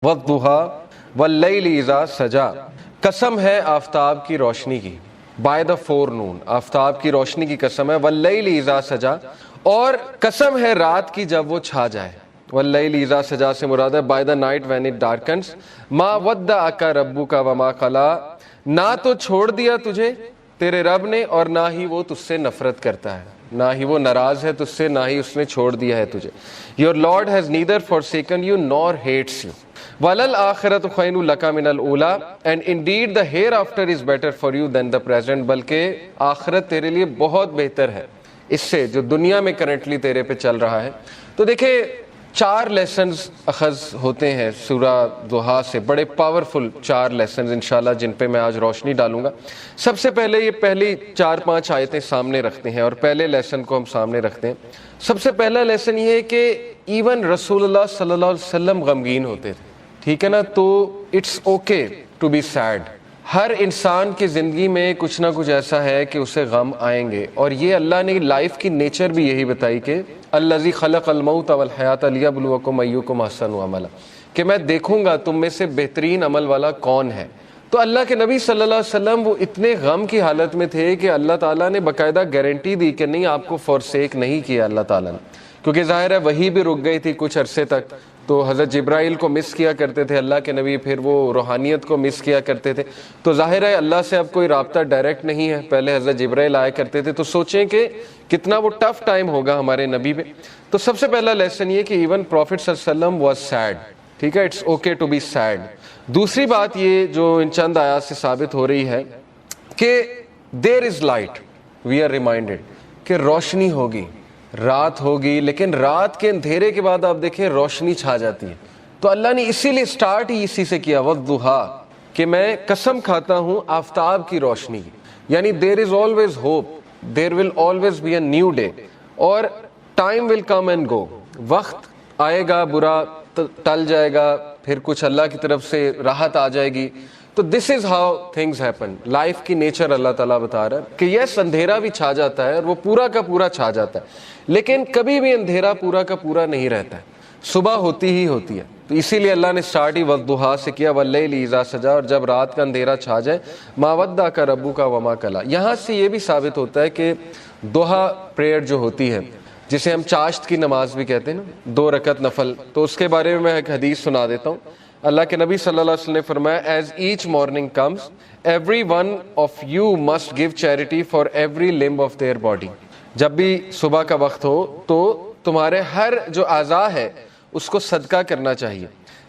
والضحیٰ واللیل اذا سجا، قسم ہے آفتاب کی روشنی کی، بائی دا فور نون، آفتاب کی روشنی کی قسم ہے، واللیل اذا سجا، اور قسم ہے رات کی جب وہ چھا جائے، واللیل اذا سجا سے مراد ہے by the night when it darkness, ما ودعک ربک وما قلی، نہ تو چھوڑ دیا تجھے تیرے رب نے اور نہ ہی وہ تجھ سے نفرت کرتا ہے، نہ ہی وہ ناراض ہے تجھ سے، نہ ہی اس نے چھوڑ دیا ہے تجھے. Your Lord has neither forsaken you nor hates you. وَلَلْآخِرَةُ خَيْرٌ لَكَ مِنَ الْأُولَىٰ، and indeed the hereafter is better for you than the present، بلکہ آخرت تیرے لیے بہت بہتر ہے اس سے جو دنیا میں کرنٹلی تیرے پہ چل رہا ہے. تو دیکھیں 4 لیسنز اخذ ہوتے ہیں سورہ ضحیٰ سے، بڑے پاورفل 4 لیسنز انشاءاللہ جن پہ میں آج روشنی ڈالوں گا. سب سے پہلے یہ پہلی 4-5 آیتیں سامنے رکھتے ہیں اور پہلے لیسن کو ہم سامنے رکھتے ہیں. سب سے پہلا لیسن یہ ہے کہ ایون رسول اللہ صلی اللہ علیہ وسلم غمگین ہوتے تھے، ٹھیک ہے نا، تو it's okay to be sad. ہر انسان کی زندگی میں کچھ نہ کچھ ایسا ہے کہ اسے غم آئیں گے، اور یہ اللہ نے لائف کی نیچر بھی یہی بتائی کہ الذی خلق الموت والحیات لیبلوکم ایکم احسن عملا، کہ میں دیکھوں گا تم میں سے بہترین عمل والا کون ہے. تو اللہ کے نبی صلی اللہ علیہ وسلم وہ اتنے غم کی حالت میں تھے کہ اللہ تعالیٰ نے باقاعدہ گارنٹی دی کہ نہیں آپ کو فورسیک نہیں کیا اللہ تعالیٰ نے، کیونکہ ظاہر ہے وہی بھی رک گئی تھی کچھ عرصے تک. تو حضرت جبرائیل کو مس کیا کرتے تھے اللہ کے نبی، پھر وہ روحانیت کو مس کیا کرتے تھے. تو ظاہر ہے اللہ سے اب کوئی رابطہ ڈائریکٹ نہیں ہے، پہلے حضرت جبرائیل آیا کرتے تھے. تو سوچیں کہ کتنا وہ ٹف ٹائم ہوگا ہمارے نبی پہ. تو سب سے پہلا لیسن یہ کہ ایون پروفٹ صلی اللہ علیہ وسلم واز سیڈ، ٹھیک ہے، it's okay to be sad. دوسری بات یہ جو ان چند آیات سے ثابت ہو رہی ہے کہ there is light, we are reminded کہ روشنی ہوگی، رات ہوگی، لیکن رات کے اندھیرے کے بعد آپ دیکھیں روشنی چھا جاتی ہے. تو اللہ نے اسی لیے سٹارٹ ہی اسی سے کیا والضحیٰ، کہ میں قسم کھاتا ہوں آفتاب کی روشنی کی، یعنی there is always hope, there will always be a new day, اور time will come and go, وقت آئے گا، برا ٹل جائے گا، پھر کچھ اللہ کی طرف سے راحت آ جائے گی. تو this is how things happen, life کی نیچر اللہ تعالیٰ بتا رہا ہے کہ یس اندھیرا بھی چھا جاتا ہے اور وہ پورا کا پورا چھا جاتا ہے، لیکن کبھی بھی اندھیرا پورا کا پورا نہیں رہتا ہے، صبح ہوتی ہی ہوتی ہے. تو اسی لیے اللہ نے سٹارٹ ہی والضحیٰ سے کیا، واللیل اذا سجا، اور جب رات کا اندھیرا چھا جائے ما ودعک ربک وما قلی. یہاں سے یہ بھی ثابت ہوتا ہے کہ ضحیٰ پریئر جو ہوتی ہے، جسے ہم چاشت کی نماز بھی کہتے ہیں نا، 2 رکعت نفل، تو اس کے بارے میں ایک حدیث سنا دیتا ہوں. اللہ کے نبی صلی اللہ علیہ وسلم نے فرمایا as each morning comes every one of you must give charity for every limb of their body. جب بھی صبح کا وقت ہو تو تمہارے ہر جو اعضاء ہے اس کو صدقہ کرنا چاہیے.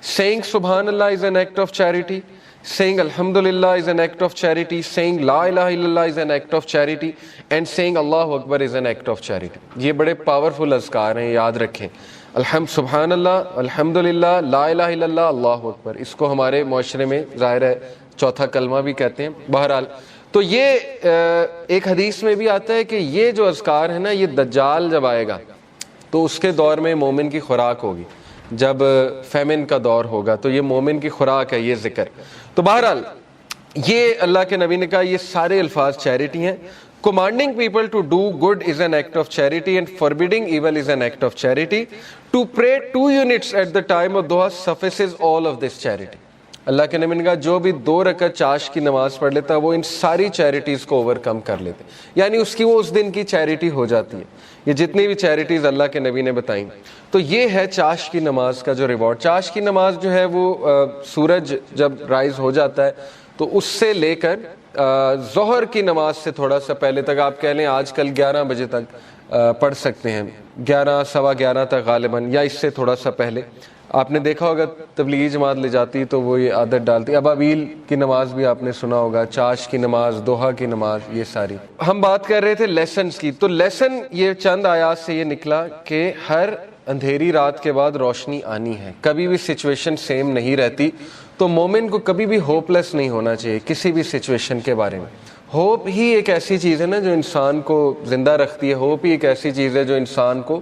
سیئنگ سبحان اللہ is an act of charity, saying alhamdulillah is an act of charity, saying la ilaha illallah is an act of charity, and saying Allahu Akbar is an act of charity. یہ بڑے powerful اذکار ہیں، یاد رکھیں. سبحان اللہ، الحمدللہ، لا الہ الا اللہ، اللہ اکبر، اس کو ہمارے معاشرے میں ظاہر ہے چوتھا کلمہ بھی کہتے ہیں. بہرحال تو یہ ایک حدیث میں بھی آتا ہے کہ یہ جو اذکار ہے نا، یہ دجال جب آئے گا تو اس کے دور میں مومن کی خوراک ہوگی، جب فیمن کا دور ہوگا تو یہ مومن کی خوراک ہے یہ ذکر. تو بہرحال یہ اللہ کے نبی نے کہا یہ سارے الفاظ چیریٹی ہیں. Commanding people to do good is an act of charity and forbidding evil is an act of charity. To pray 2 units at the time of duha suffices all of this charity. اللہ کے نبی نے کہا جو بھی 2 رکعت چاش کی نماز پڑھ لیتا ہے وہ ان ساری چیریٹیز کو اوور کم کر لیتے، یعنی اس کی وہ اس دن کی چیریٹی ہو جاتی ہے. یہ جتنی بھی چیریٹیز اللہ کے نبی نے بتائیں، تو یہ ہے چاش کی نماز کا جو ریوارڈ. چاش کی نماز جو ہے وہ سورج جب رائز ہو جاتا ہے تو اس سے لے کر ظہر کی نماز سے تھوڑا سا پہلے تک، آپ کہہ لیں آج کل 11 بجے تک پڑھ سکتے ہیں، 11 سوا 11 تک غالباً، یا اس سے تھوڑا سا پہلے. آپ نے دیکھا ہوگا تبلیغی جماعت لے جاتی تو وہ یہ عادت ڈالتی. ابابیل کی نماز بھی آپ نے سنا ہوگا، چاش کی نماز، دوحہ کی نماز، یہ ساری. ہم بات کر رہے تھے لیسنز کی. تو لیسن یہ چند آیات سے یہ نکلا کہ ہر اندھیری رات کے بعد روشنی آنی ہے، کبھی بھی سچویشن سیم نہیں رہتی. تو مومن کو کبھی بھی ہوپ لیس نہیں ہونا چاہیے کسی بھی سچویشن کے بارے میں. ہوپ ہی ایک ایسی چیز ہے نا جو انسان کو زندہ رکھتی ہے، ہوپ ہی ایک ایسی چیز ہے جو انسان کو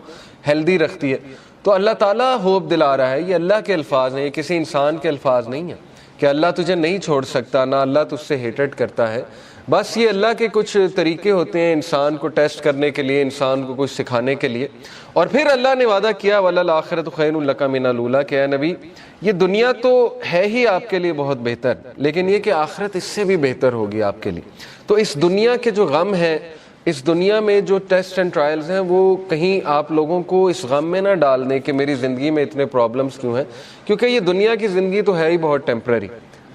ہیلدی رکھتی ہے. تو اللہ تعالیٰ ہوپ دلا رہا ہے، یہ اللہ کے الفاظ ہیں، یہ کسی انسان کے الفاظ نہیں ہیں کہ اللہ تجھے نہیں چھوڑ سکتا، نہ اللہ تجھ سے ہیٹڈ کرتا ہے، بس یہ اللہ کے کچھ طریقے ہوتے ہیں انسان کو ٹیسٹ کرنے کے لیے، انسان کو کچھ سکھانے کے لیے. اور پھر اللہ نے وعدہ کیا وَلَلْآخِرَةُ خَيْرٌ لَكَ مِنَ الْأُولَىٰ کہ اے نبی یہ دنیا تو ہے ہی آپ کے لیے بہت بہتر، لیکن یہ کہ آخرت اس سے بھی بہتر ہوگی آپ کے لیے. تو اس دنیا کے جو غم ہیں، اس دنیا میں جو ٹیسٹ اینڈ ٹرائلز ہیں، وہ کہیں آپ لوگوں کو اس غم میں نہ ڈال دیں کہ میری زندگی میں اتنے پرابلمس کیوں ہیں، کیونکہ یہ دنیا کی زندگی تو ہے ہی بہت ٹیمپرری.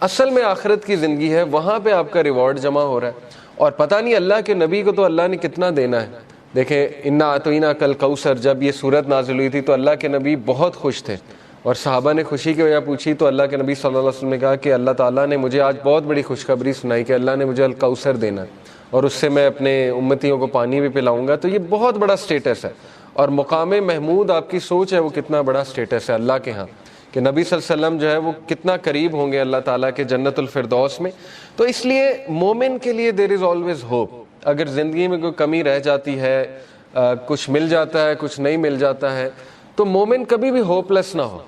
اصل میں آخرت کی زندگی ہے، وہاں پہ آپ کا ریوارڈ جمع ہو رہا ہے. اور پتہ نہیں اللہ کے نبی کو تو اللہ نے کتنا دینا ہے. دیکھیں انا اعطیناک کل کوثر، جب یہ صورت نازل ہوئی تھی تو اللہ کے نبی بہت خوش تھے، اور صحابہ نے خوشی کی وجہ پوچھی تو اللہ کے نبی صلی اللہ علیہ وسلم نے کہا کہ اللہ تعالیٰ نے مجھے آج بہت بڑی خوشخبری سنائی کہ اللہ نے مجھے الکوثر دینا ہے، اور اس سے میں اپنے امتیوں کو پانی بھی پلاؤں گا. تو یہ بہت بڑا سٹیٹس ہے، اور مقام محمود آپ کی سوچ ہے وہ کتنا بڑا سٹیٹس ہے اللہ کے ہاں، کہ نبی صلی اللہ علیہ وسلم جو ہے وہ کتنا قریب ہوں گے اللہ تعالیٰ کے جنت الفردوس میں. تو اس لیے مومن کے لیے دیر از آلویز ہوپ. اگر زندگی میں کوئی کمی رہ جاتی ہے، کچھ مل جاتا ہے کچھ نہیں مل جاتا ہے، تو مومن کبھی بھی ہوپ لیس نہ ہو.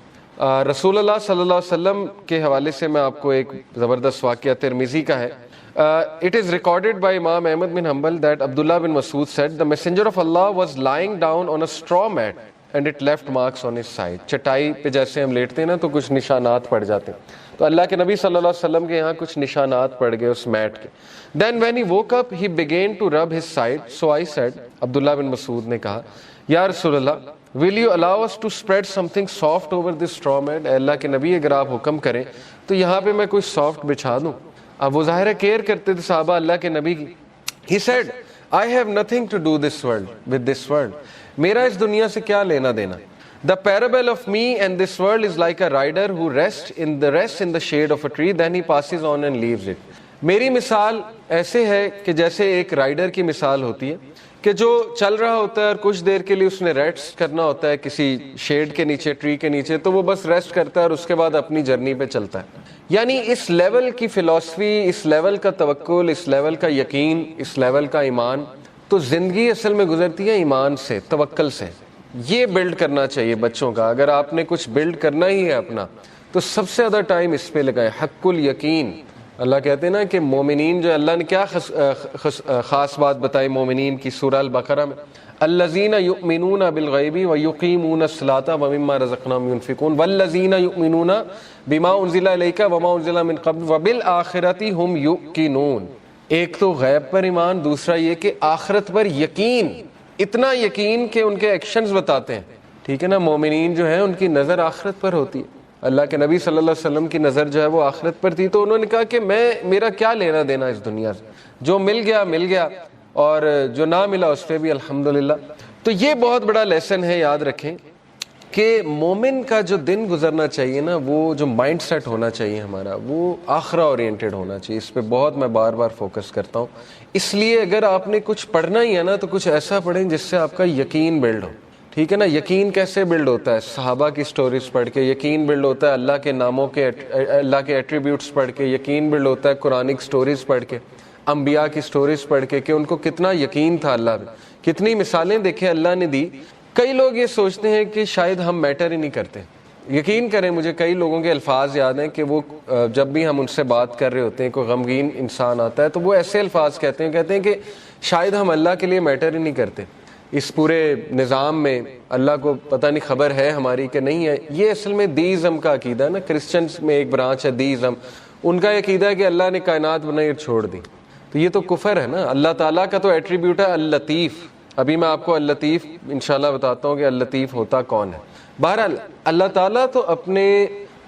رسول اللہ صلی اللہ علیہ وسلم کے حوالے سے میں آپ کو ایک زبردست واقعہ ترمذی کا ہے. It is recorded by Imam Ahmad bin Hanbal that Abdullah bin Mas'ud said, the messenger of Allah was lying down on a straw mat and it left marks on his side. چٹائی پہ جیسے ہم لیٹتے ہیں نا تو کچھ نشانات پڑ جاتے ہیں، تو اللہ کے نبی صلی اللہ علیہ وسلم کے یہاں کچھ نشانات پڑ گئے اس میٹ کے. Then when he woke up he began to rub his side. So I said, عبداللہ بن مسعود نے کہا یا رسول اللہ will you allow us to spread something soft over this straw mat؟ اے اللہ کے نبی اگر آپ حکم کریں تو یہاں پہ میں کوئی سافٹ بچھا دوں. اب وہ ظاہر کیئر کرتے تھے صحابہ اللہ کے نبی کی. He said, I have nothing to do with this world. میرا اس دنیا سے کیا لینا دینا. The parable of me and this world is like a rider who rests in the shade of a tree, then he passes on and leaves it. میری مثال ایسے ہے کہ جیسے ایک رائڈر کی مثال ہوتی ہے کہ جو چل رہا ہوتا ہے اور کچھ دیر کے لیے اس نے ریسٹ کرنا ہوتا ہے کسی شیڈ کے نیچے، ٹری کے نیچے، تو وہ بس ریسٹ کرتا ہے اور اس کے بعد اپنی جرنی پہ چلتا ہے. یعنی اس لیول کی فلسفی، اس لیول کا توکل، اس لیول کا یقین، اس لیول کا ایمان. تو زندگی اصل میں گزرتی ہے ایمان سے، توکل سے. یہ بلڈ کرنا چاہیے بچوں کا. اگر آپ نے کچھ بلڈ کرنا ہی ہے اپنا تو سب سے زیادہ ٹائم اس پہ لگائیں. حق الیقین. اللہ کہتے ہیں نا کہ مومنین جو اللہ نے کیا خاص بات بتائی مومنین کی سورہ البقرہ میں، الذین یؤمنون بالغیب ویقیمون الصلاۃ ومما رزقناہم ینفقون والذین یؤمنون بما انزل الیک وما انزل من قبل وبالآخرۃ ھم یوقنون. ایک تو غیب پر ایمان، دوسرا یہ کہ آخرت پر یقین. اتنا یقین کہ ان کے ایکشنز بتاتے ہیں. ٹھیک ہے نا، مومنین جو ہیں ان کی نظر آخرت پر ہوتی ہے. اللہ کے نبی صلی اللہ علیہ وسلم کی نظر جو ہے وہ آخرت پر تھی. تو انہوں نے کہا کہ میرا کیا لینا دینا اس دنیا سے، جو مل گیا اور جو نہ ملا اس پہ بھی الحمدللہ. تو یہ بہت بڑا لیسن ہے، یاد رکھیں کہ مومن کا جو دن گزرنا چاہیے نا، وہ جو مائنڈ سیٹ ہونا چاہیے ہمارا، وہ آخرہ اورینٹڈ ہونا چاہیے. اس پہ بہت میں بار بار فوکس کرتا ہوں. اس لیے اگر آپ نے کچھ پڑھنا ہی ہے نا تو کچھ ایسا پڑھیں جس سے آپ کا یقین بلڈ ہو. ٹھیک ہے نا. یقین کیسے بلڈ ہوتا ہے؟ صحابہ کی سٹوریز پڑھ کے یقین بلڈ ہوتا ہے. اللہ کے ناموں کے، اللہ کے ایٹریبیوٹس پڑھ کے یقین بلڈ ہوتا ہے. قرآنک سٹوریز پڑھ کے، انبیاء کی سٹوریز پڑھ کے کہ ان کو کتنا یقین تھا اللہ پہ. کتنی مثالیں دیکھیں اللہ نے دی. کئی لوگ یہ سوچتے ہیں کہ شاید ہم میٹر ہی نہیں کرتے. یقین کریں مجھے کئی لوگوں کے الفاظ یاد ہیں کہ وہ جب بھی ہم ان سے بات کر رہے ہوتے ہیں، کوئی غمگین انسان آتا ہے تو وہ ایسے الفاظ کہتے ہیں کہ شاید ہم اللہ کے لیے میٹر ہی نہیں کرتے. اس پورے نظام میں اللہ کو پتہ نہیں خبر ہے ہماری کہ نہیں ہے. یہ اصل میں دیزم کا عقیدہ ہے نا. کرسچنس میں ایک برانچ ہے دیزم. ان کا یہ عقیدہ ہے کہ اللہ نے کائنات بنائی اور چھوڑ دی. تو یہ تو کفر ہے نا. اللہ تعالیٰ کا تو ایٹریبیوٹ ہے اللطیف. ابھی میں آپ کو اللطیف انشاءاللہ بتاتا ہوں کہ اللطیف ہوتا کون ہے. بہرحال اللہ تعالیٰ تو اپنے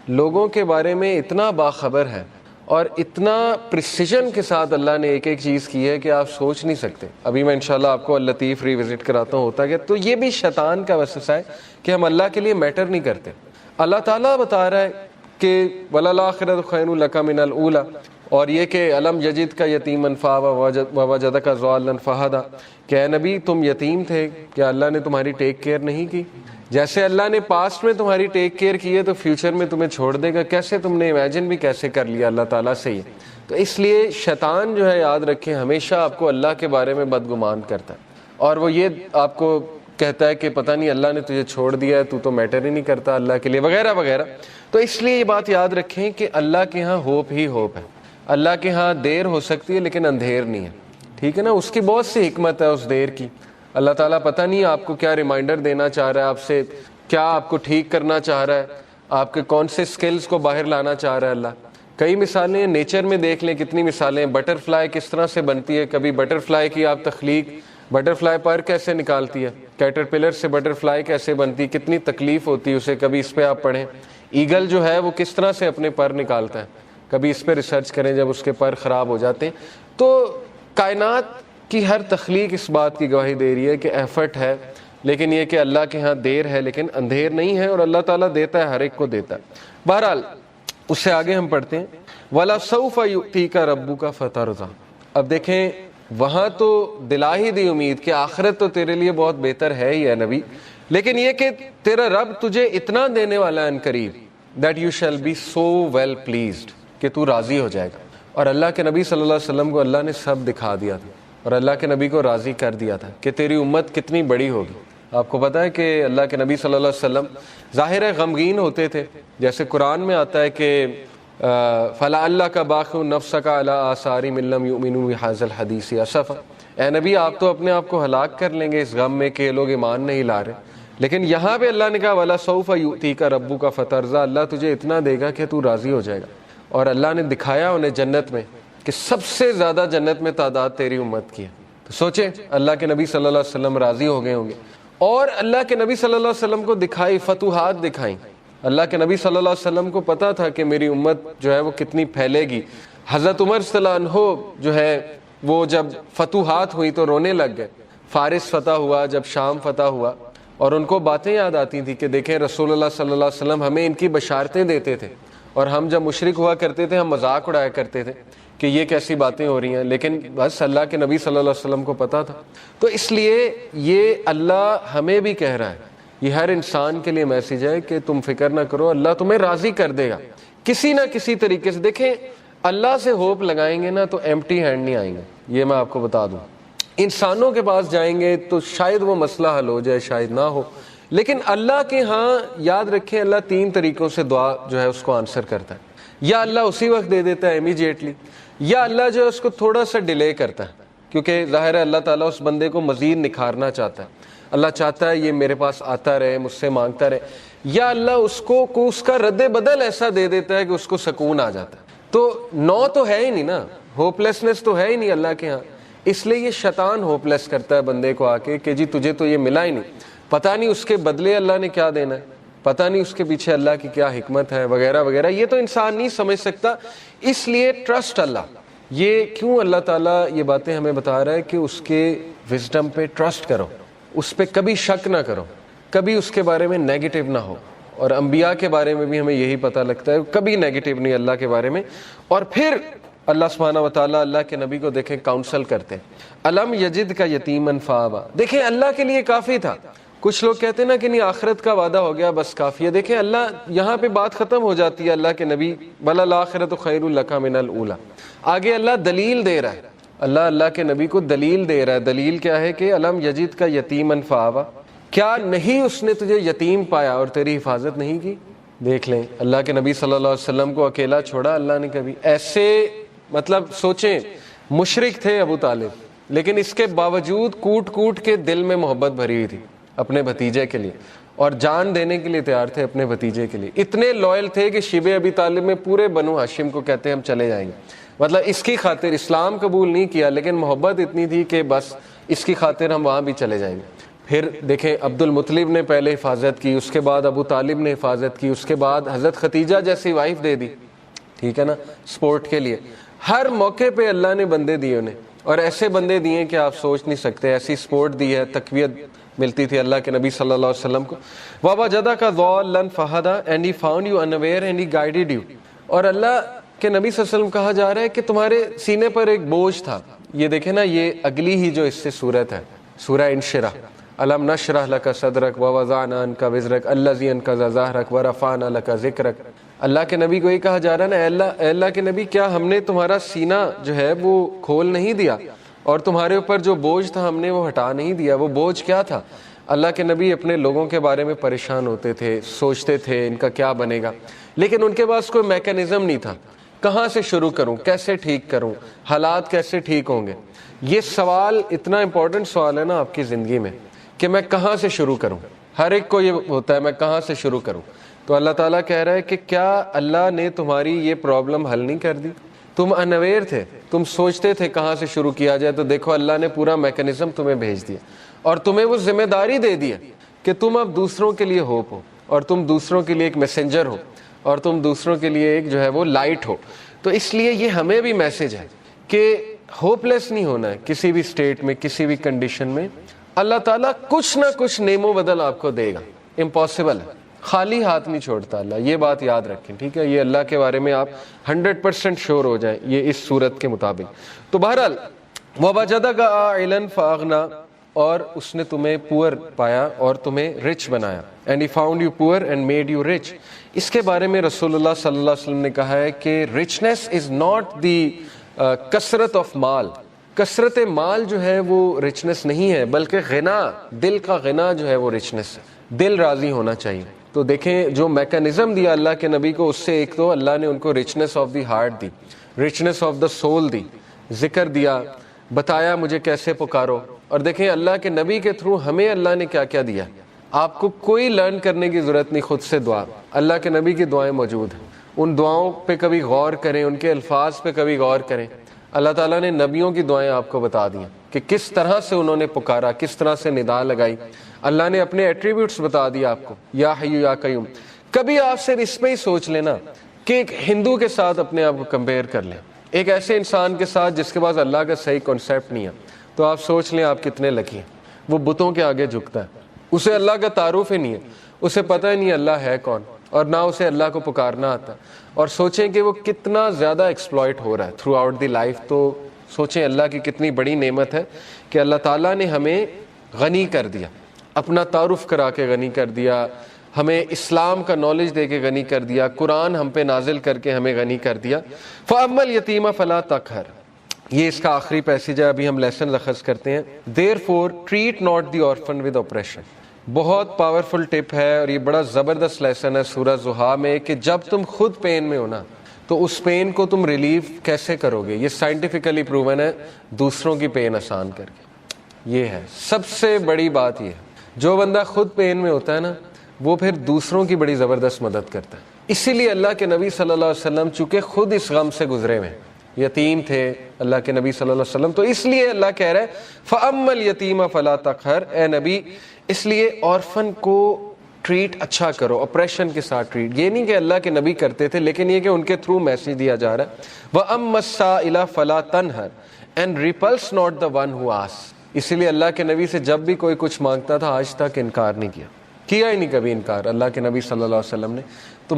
لوگوں کے بارے میں اتنا باخبر ہے اور اتنا پریسیجن کے ساتھ اللہ نے ایک ایک چیز کی ہے کہ آپ سوچ نہیں سکتے. ابھی میں انشاءاللہ آپ کو اللطیف ریوزٹ کراتا ہوں ہوتا کہ تو یہ بھی شیطان کا وسوسہ ہے کہ ہم اللہ کے لیے میٹر نہیں کرتے. اللہ تعالیٰ بتا رہا ہے کہ وَلَلْآخِرَةُ خَيْرٌ لَكَ مِنَ الْأُولَىٰ، اور یہ کہ الم یجد کا یتیمن ووجدک ضالا فہدا، کہ اے نبی تم یتیم تھے، کیا اللہ نے تمہاری ٹیک کیئر نہیں کی؟ جیسے اللہ نے پاسٹ میں تمہاری ٹیک کیئر کی ہے تو فیوچر میں تمہیں چھوڑ دے گا. کیسے تم نے امیجن بھی کیسے کر لیا اللہ تعالیٰ سے یہ. تو اس لیے شیطان جو ہے یاد رکھیں ہمیشہ آپ کو اللہ کے بارے میں بدگمان کرتا ہے اور وہ یہ آپ کو کہتا ہے کہ پتہ نہیں اللہ نے تجھے چھوڑ دیا ہے، تو میٹر ہی نہیں کرتا اللہ کے لیے وغیرہ وغیرہ. تو اس لیے یہ بات یاد رکھیں کہ اللہ کے ہاں ہوپ ہی ہوپ ہے. اللہ کے ہاں دیر ہو سکتی ہے لیکن اندھیر نہیں ہے، ٹھیک ہے نا، اس کی بہت سی حکمت ہے اس دیر کی. اللہ تعالیٰ پتہ نہیں آپ کو کیا ریمائنڈر دینا چاہ رہا ہے، آپ سے کیا آپ کو ٹھیک کرنا چاہ رہا ہے، آپ کے کون سے سکلز کو باہر لانا چاہ رہا ہے اللہ. کئی مثالیں نیچر میں دیکھ لیں، کتنی مثالیں. بٹر فلائی کس طرح سے بنتی ہے، کبھی بٹر فلائی کی آپ تخلیق، بٹر فلائی پر کیسے نکالتی ہے، کیٹر پلر سے بٹر فلائی کیسے بنتی، کتنی تکلیف ہوتی ہے اسے، کبھی اس پہ آپ پڑھیں. ایگل جو ہے وہ کس طرح سے اپنے پر نکالتا ہے، کبھی اس پہ ریسرچ کریں جب اس کے پر خراب ہو جاتے ہیں. تو کائنات کی ہر تخلیق اس بات کی گواہی دے رہی ہے کہ ایفرٹ ہے، لیکن یہ کہ اللہ کے ہاں دیر ہے لیکن اندھیر نہیں ہے، اور اللہ تعالیٰ دیتا ہے، ہر ایک کو دیتا ہے. بہرحال اس سے آگے ہم پڑھتے ہیں وَلَسَوْفَ يُؤْتِيكَ رَبُّكَ فَتَرْضَىٰ. اب دیکھیں وہاں تو دلا ہی دی امید کہ آخرت تو تیرے لیے بہت بہتر ہے ہی ہے نبی، لیکن یہ کہ تیرا رب تجھے اتنا دینے والا ہے ان قریب that you shall be so well pleased کہ تو راضی ہو جائے گا. اور اللہ کے نبی صلی اللہ علیہ وسلم کو اللہ نے سب دکھا دیا تھا اور اللہ کے نبی کو راضی کر دیا تھا کہ تیری امت کتنی بڑی ہوگی. آپ کو پتا ہے کہ اللہ کے نبی صلی اللہ علیہ وسلم ظاہر ہے غمگین ہوتے تھے، جیسے قرآن میں آتا ہے کہ فَلَعَلَّكَ بَاخِعٌ نَفْسَكَ عَلَىٰ آثَارِهِمْ إِن لَّمْ يُؤْمِنُوا بِهَٰذَا الْحَدِيثِ أَسَفًا. اے نبی آپ تو اپنے آپ کو ہلاک کر لیں گے اس غم میں کہ یہ لوگ ایمان نہیں لا رہے، لیکن یہاں پہ اللہ نے کہا وَلَسَوْفَ يُؤْتِيكَ رَبُّكَ فَتَرْضَىٰ، اللہ تجھے اتنا دے گا کہ تو راضی ہو جائے گا. اور اللہ نے دکھایا انہیں جنت میں کہ سب سے زیادہ جنت میں تعداد تیری امت کی ہے. تو سوچیں اللہ کے نبی صلی اللہ علیہ وسلم راضی ہو گئے ہوں گے. اور اللہ کے نبی صلی اللہ علیہ وسلم کو دکھائی فتوحات دکھائیں. اللہ کے نبی صلی اللہ علیہ وسلم کو پتا تھا کہ میری امت جو ہے وہ کتنی پھیلے گی. حضرت عمر صلی اللہ عنہ جو ہے وہ جب فتوحات ہوئی تو رونے لگ گئے. فارس فتح ہوا، جب شام فتح ہوا، اور ان کو باتیں یاد آتی تھی کہ دیکھیں رسول اللہ صلی اللہ علیہ وسلم ہمیں ان کی بشارتیں دیتے تھے، اور ہم جب مشرک ہوا کرتے تھے ہم مذاق اڑایا کرتے تھے کہ یہ کیسی باتیں ہو رہی ہیں، لیکن بس اللہ کے نبی صلی اللہ علیہ وسلم کو پتا تھا. تو اس لیے یہ اللہ ہمیں بھی کہہ رہا ہے، یہ ہر انسان کے لیے میسیج ہے کہ تم فکر نہ کرو، اللہ تمہیں راضی کر دے گا کسی نہ کسی طریقے سے. دیکھیں اللہ سے ہوپ لگائیں گے نا تو ایمپٹی ہینڈ نہیں آئیں گے، یہ میں آپ کو بتا دوں. انسانوں کے پاس جائیں گے تو شاید وہ مسئلہ حل ہو جائے، شاید نہ ہو، لیکن اللہ کے ہاں یاد رکھیں اللہ 3 طریقوں سے دعا جو ہے اس کو آنسر کرتا ہے. یا اللہ اسی وقت دے دیتا ہے امیجیٹلی، یا اللہ جو ہے اس کو تھوڑا سا ڈیلے کرتا ہے، کیونکہ ظاہر ہے اللہ تعالیٰ اس بندے کو مزید نکھارنا چاہتا ہے. اللہ چاہتا ہے یہ میرے پاس آتا رہے، مجھ سے مانگتا رہے. یا اللہ اس کو اس کا رد بدل ایسا دے دیتا ہے کہ اس کو سکون آ جاتا ہے. تو نو تو ہے ہی نہیں نا، ہوپ لیسنس تو ہے ہی نہیں اللہ کے ہاں. اس لیے یہ شیطان ہوپ لیس کرتا ہے بندے کو آ کے کہ جی تجھے تو یہ ملا ہی نہیں، پتہ نہیں اس کے بدلے اللہ نے کیا دینا ہے، پتہ نہیں اس کے پیچھے اللہ کی کیا حکمت ہے وغیرہ وغیرہ. یہ تو انسان نہیں سمجھ سکتا. اس لیے ٹرسٹ اللہ. یہ کیوں اللہ تعالیٰ یہ باتیں ہمیں بتا رہا ہے کہ اس کے وزڈم پہ ٹرسٹ کرو، اس پہ کبھی شک نہ کرو، کبھی اس کے بارے میں نیگیٹو نہ ہو. اور انبیاء کے بارے میں بھی ہمیں یہی پتہ لگتا ہے، کبھی نیگیٹو نہیں اللہ کے بارے میں. اور پھر اللہ سبحانہ و تعالیٰ اللہ کے نبی کو دیکھیں کاؤنسل کرتے ہیں. الم یجد کا یتیمن فآوا، دیکھیں اللہ کے لیے کافی تھا. کچھ لوگ کہتے ہیں نا کہ نہیں آخرت کا وعدہ ہو گیا بس کافی ہے. دیکھیں اللہ یہاں پہ بات ختم ہو جاتی ہے اللہ کے نبی وَلَلْآخِرَةُ خَيْرٌ لَكَ مِنَ الْأُولَىٰ. آگے اللہ دلیل دے رہا ہے، اللہ کے نبی کو دلیل دے رہا ہے. دلیل کیا ہے کہ الم یجد کا یتیمن فآوا، کیا نہیں اس نے تجھے یتیم پایا اور تیری حفاظت نہیں کی. دیکھ لیں اللہ کے نبی صلی اللہ علیہ وسلم کو اکیلا چھوڑا اللہ نے کبھی. ایسے مطلب سوچیں مشرک تھے ابو طالب، لیکن اس کے باوجود کوٹ کوٹ کے دل میں محبت بھری ہوئی تھی اپنے بھتیجے کے لیے، اور جان دینے کے لیے تیار تھے اپنے بھتیجے کے لیے. اتنے لوئل تھے کہ شیبہ ابی طالب میں پورے بنو ہاشم کو کہتے ہیں ہم چلے جائیں گے. مطلب اس کی خاطر اسلام قبول نہیں کیا، لیکن محبت اتنی تھی کہ بس اس کی خاطر ہم وہاں بھی چلے جائیں گے. پھر دیکھیں عبد المطلب نے پہلے حفاظت کی، اس کے بعد ابو طالب نے حفاظت کی، اس کے بعد حضرت ختیجہ جیسی وائف دے دی، ٹھیک ہے نا، سپورٹ کے لیے. ہر موقع پہ اللہ نے بندے دیے انہیں، اور ایسے بندے دیے کہ آپ سوچ نہیں سکتے. ایسی سپورٹ دی ہے، تقویت ملتی تھی اللہ کے نبی صلی اللہ علیہ وسلم کو. وَوَجَدَكَ ضَالًّا فَهَدَىٰ and he found you unaware and he guided you. اور اللہ کے نبی صلی اللہ علیہ وسلم کہا جا رہا ہے کہ تمہارے سینے پر ایک بوجھ تھا. یہ دیکھیں نا، یہ اگلی ہی جو اس سے صورت ہے سورہ انشرح. أَلَمْ نَشْرَحْ لَكَ صَدْرَكَ وَوَضَعْنَا عَنْكَ وِزْرَكَ الَّذِي أَنقَضَ ظَهْرَكَ وَرَفَعْنَا لَكَ ذِكْرَكَ. اللہ کے نبی کو یہ کہا جا رہا ہے نا، اے اللہ کے نبی کیا ہم نے تمہارا سینہ جو ہے وہ کھول نہیں دیا، اور تمہارے اوپر جو بوجھ تھا ہم نے وہ ہٹا نہیں دیا. وہ بوجھ کیا تھا؟ اللہ کے نبی اپنے لوگوں کے بارے میں پریشان ہوتے تھے، سوچتے تھے ان کا کیا بنے گا، لیکن ان کے پاس کوئی میکینزم نہیں تھا کہاں سے شروع کروں, کیسے ٹھیک کروں, حالات کیسے ٹھیک ہوں گے. یہ سوال اتنا امپورٹنٹ سوال ہے نا آپ کی زندگی میں کہ میں کہاں سے شروع کروں. ہر ایک کو یہ ہوتا ہے میں کہاں سے شروع کروں. تو اللہ تعالیٰ کہہ رہا ہے کہ کیا اللہ نے تمہاری یہ پرابلم حل نہیں کر دی؟ تم انویئر تھے, تم سوچتے تھے کہاں سے شروع کیا جائے, تو دیکھو اللہ نے پورا میکینزم تمہیں بھیج دیا اور تمہیں وہ ذمہ داری دے دی ہے کہ تم اب دوسروں کے لیے ہوپ ہو, اور تم دوسروں کے لیے ایک میسنجر ہو, اور تم دوسروں کے لیے ایک جو ہے وہ لائٹ ہو. تو اس لیے یہ ہمیں بھی میسج ہے کہ ہوپ لیس نہیں ہونا ہے کسی بھی اسٹیٹ میں, کسی بھی کنڈیشن میں. اللہ تعالیٰ کچھ نہ کچھ نعم و بدل آپ کو دے گا, امپاسبل ہے, خالی ہاتھ نہیں چھوڑتا اللہ, یہ بات یاد رکھیں, ٹھیک ہے. یہ اللہ کے بارے میں آپ 100% شور ہو جائیں یہ اس صورت کے مطابق. تو بہرحال وَوَجَدَكَ عَائِلًا فَأَغْنَىٰ, اور اس نے تمہیں پور پایا اور تمہیں رچ بنایا. And he found you poor and made you rich. اس کے بارے میں رسول اللہ صلی اللہ علیہ وسلم نے کہا ہے کہ رچنس از ناٹ دی کثرت آف مال. کثرت مال جو ہے وہ رچنس نہیں ہے, بلکہ غنا, دل کا غنا جو ہے وہ رچنس ہے. دل راضی ہونا چاہیے. تو دیکھیں جو میکانزم دیا اللہ کے نبی کو, اس سے ایک تو اللہ نے ان کو رچنس آف دی ہارٹ دی, رچنس آف دا سول دی, ذکر دیا, بتایا مجھے کیسے پکارو. اور دیکھیں اللہ کے نبی کے تھرو ہمیں اللہ نے کیا کیا دیا. آپ کو کوئی لرن کرنے کی ضرورت نہیں, خود سے دعا, اللہ کے نبی کی دعائیں موجود ہیں. ان دعاؤں پہ کبھی غور کریں, ان کے الفاظ پہ کبھی غور کریں. اللہ تعالیٰ نے نبیوں کی دعائیں آپ کو بتا دی کہ کس طرح سے انہوں نے پکارا, کس طرح سے ندا لگائی. اللہ نے اپنے ایٹریبیوٹس بتا دیا آپ کو, یا حیو یا قیوم. کبھی آپ صرف اس پہ ہی سوچ لینا کہ ایک ہندو کے ساتھ اپنے آپ کو کمپیئر کر لیں, ایک ایسے انسان کے ساتھ جس کے پاس اللہ کا صحیح کانسیپٹ نہیں ہے, تو آپ سوچ لیں آپ کتنے لکی ہیں. وہ بتوں کے آگے جھکتا ہے, اسے اللہ کا تعارف ہی نہیں ہے, اسے پتہ ہی نہیں اللہ ہے کون, اور نہ اسے اللہ کو پکارنا آتا. اور سوچیں کہ وہ کتنا زیادہ ایکسپلائٹ ہو رہا ہے تھرو آؤٹ دی لائف. تو سوچیں اللہ کی کتنی بڑی نعمت ہے کہ اللہ تعالیٰ نے ہمیں غنی کر دیا, اپنا تعارف کرا کے غنی کر دیا, ہمیں اسلام کا نالج دے کے غنی کر دیا, قرآن ہم پہ نازل کر کے ہمیں غنی کر دیا. فَأَمَّا الْيَتِيمَ فَلَا تَقْهَرْ, یہ اس کا آخری پیسیج ہے, ابھی ہم لیسن اخذ کرتے ہیں. Therefore treat not the orphan with oppression. بہت پاورفل ٹپ ہے اور یہ بڑا زبردست لیسن ہے سورہ زحا میں کہ جب تم خود پین میں ہو نا تو اس پین کو تم ریلیف کیسے کرو گے. یہ سائنٹیفکلی پروون ہے, دوسروں کی پین آسان کر کے. یہ ہے سب سے بڑی بات. یہ جو بندہ خود پین میں ہوتا ہے نا وہ پھر دوسروں کی بڑی زبردست مدد کرتا ہے. اسی لیے اللہ کے نبی صلی اللہ علیہ وسلم چونکہ خود اس غم سے گزرے ہوئے, یتیم تھے اللہ کے نبی صلی اللہ علیہ وسلم, تو اس لیے اللہ کہہ رہا ہے فَأَمَّا الْيَتِيمَ فَلَا تَقْهَرْ, اے نبی اس لیے آرفن کو ٹریٹ اچھا کرو, اپریشن کے ساتھ ٹریٹ. یہ نہیں کہ اللہ کے نبی کرتے تھے, لیکن یہ کہ ان کے تھرو میسج دیا جا رہا ہے. وَأَمَّا السَّائِلَ فَلَا تَنْهَرْ and repulse not the one who asks. اسی لیے اللہ کے نبی سے جب بھی کوئی کچھ مانگتا تھا آج تک انکار نہیں کیا ہی نہیں کبھی انکار اللہ کے نبی صلی اللہ علیہ وسلم نے. تو